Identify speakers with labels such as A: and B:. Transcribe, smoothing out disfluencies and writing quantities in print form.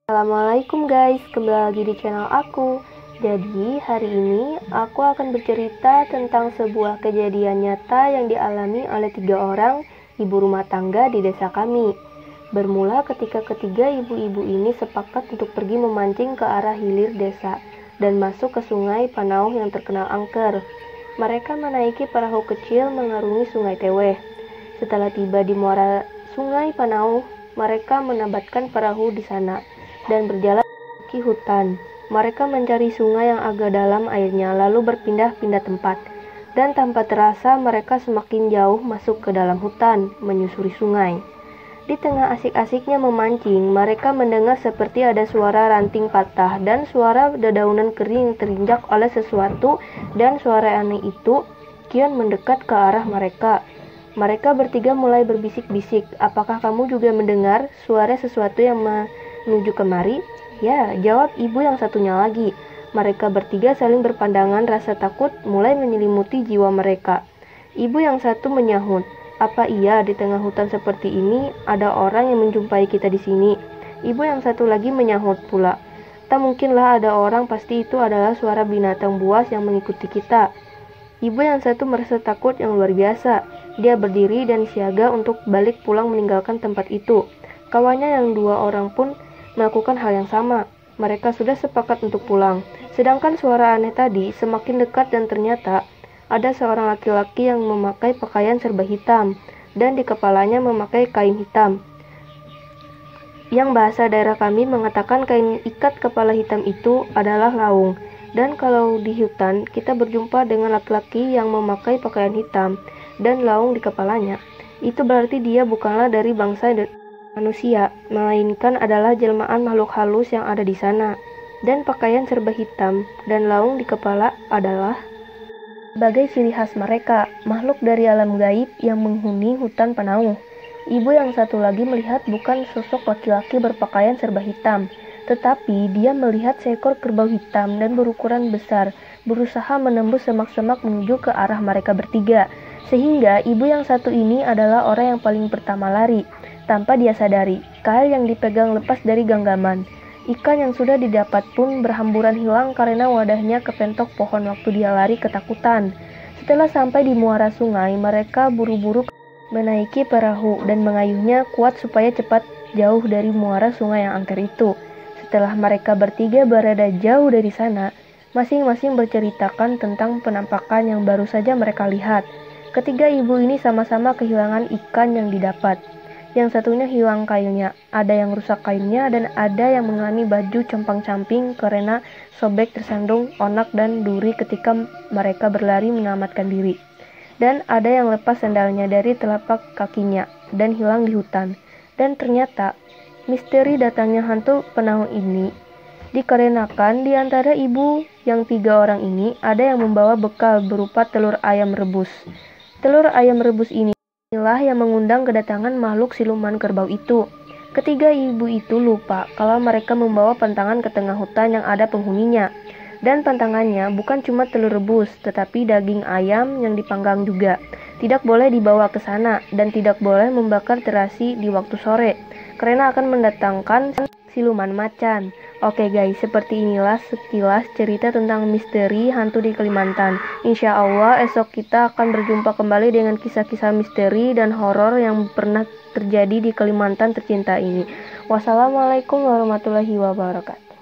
A: Assalamualaikum guys, kembali lagi di channel aku. Jadi hari ini aku akan bercerita tentang sebuah kejadian nyata yang dialami oleh 3 orang ibu rumah tangga di desa kami. Bermula ketika ketiga ibu-ibu ini sepakat untuk pergi memancing ke arah hilir desa dan masuk ke sungai Panauh yang terkenal angker. Mereka menaiki perahu kecil mengarungi sungai Teweh. Setelah tiba di muara sungai Panauh, mereka menabatkan perahu di sana dan berjalan ke hutan. Mereka mencari sungai yang agak dalam airnya, lalu berpindah-pindah tempat. Dan tanpa terasa mereka semakin jauh masuk ke dalam hutan, menyusuri sungai. Di tengah asik-asiknya memancing, mereka mendengar seperti ada suara ranting patah dan suara dedaunan kering terinjak oleh sesuatu, dan suara aneh itu kian mendekat ke arah mereka. Mereka bertiga mulai berbisik-bisik, "Apakah kamu juga mendengar suara sesuatu yang menuju kemari?" "Ya," jawab ibu yang satunya lagi. Mereka bertiga saling berpandangan, rasa takut mulai menyelimuti jiwa mereka. Ibu yang satu menyahut, "Apa iya di tengah hutan seperti ini ada orang yang menjumpai kita di sini?" Ibu yang satu lagi menyahut pula, "Tak mungkinlah ada orang, pasti itu adalah suara binatang buas yang mengikuti kita." Ibu yang satu merasa takut yang luar biasa. Dia berdiri dan siaga untuk balik pulang meninggalkan tempat itu. Kawannya yang 2 orang pun melakukan hal yang sama. Mereka sudah sepakat untuk pulang. Sedangkan suara aneh tadi semakin dekat dan ternyata ada seorang laki-laki yang memakai pakaian serba hitam dan di kepalanya memakai kain hitam. Yang bahasa daerah kami mengatakan kain ikat kepala hitam itu adalah laung. Dan kalau di hutan kita berjumpa dengan laki-laki yang memakai pakaian hitam dan laung di kepalanya, itu berarti dia bukanlah dari bangsa manusia, melainkan adalah jelmaan makhluk halus yang ada di sana. Dan pakaian serba hitam dan laung di kepala adalah sebagai ciri khas mereka, makhluk dari alam gaib yang menghuni hutan Panauh. Ibu yang satu lagi melihat bukan sosok laki-laki berpakaian serba hitam, tetapi dia melihat seekor kerbau hitam dan berukuran besar berusaha menembus semak-semak menuju ke arah mereka bertiga. Sehingga ibu yang satu ini adalah orang yang paling pertama lari. Tanpa dia sadari, kail yang dipegang lepas dari genggaman. Ikan yang sudah didapat pun berhamburan hilang karena wadahnya kepentok pohon waktu dia lari ketakutan. Setelah sampai di muara sungai, mereka buru-buru menaiki perahu dan mengayuhnya kuat supaya cepat jauh dari muara sungai yang angker itu. Setelah mereka bertiga berada jauh dari sana, masing-masing berceritakan tentang penampakan yang baru saja mereka lihat. Ketiga ibu ini sama-sama kehilangan ikan yang didapat. Yang satunya hilang kailnya, ada yang rusak kainnya, dan ada yang mengalami baju compang-camping karena sobek tersandung onak dan duri ketika mereka berlari menyelamatkan diri. Dan ada yang lepas sandalnya dari telapak kakinya dan hilang di hutan. Dan ternyata misteri datangnya hantu Panauh ini dikarenakan di antara ibu yang 3 orang ini ada yang membawa bekal berupa telur ayam rebus. Telur ayam rebus inilah yang mengundang kedatangan makhluk siluman kerbau itu. Ketiga ibu itu lupa kalau mereka membawa pantangan ke tengah hutan yang ada penghuninya. Dan pantangannya bukan cuma telur rebus, tetapi daging ayam yang dipanggang juga. Tidak boleh dibawa ke sana dan tidak boleh membakar terasi di waktu sore, karena akan mendatangkan siluman macan. Oke guys, seperti inilah sekilas cerita tentang misteri hantu di Kalimantan. Insya Allah esok kita akan berjumpa kembali dengan kisah-kisah misteri dan horor yang pernah terjadi di Kalimantan tercinta ini. Wassalamualaikum warahmatullahi wabarakatuh.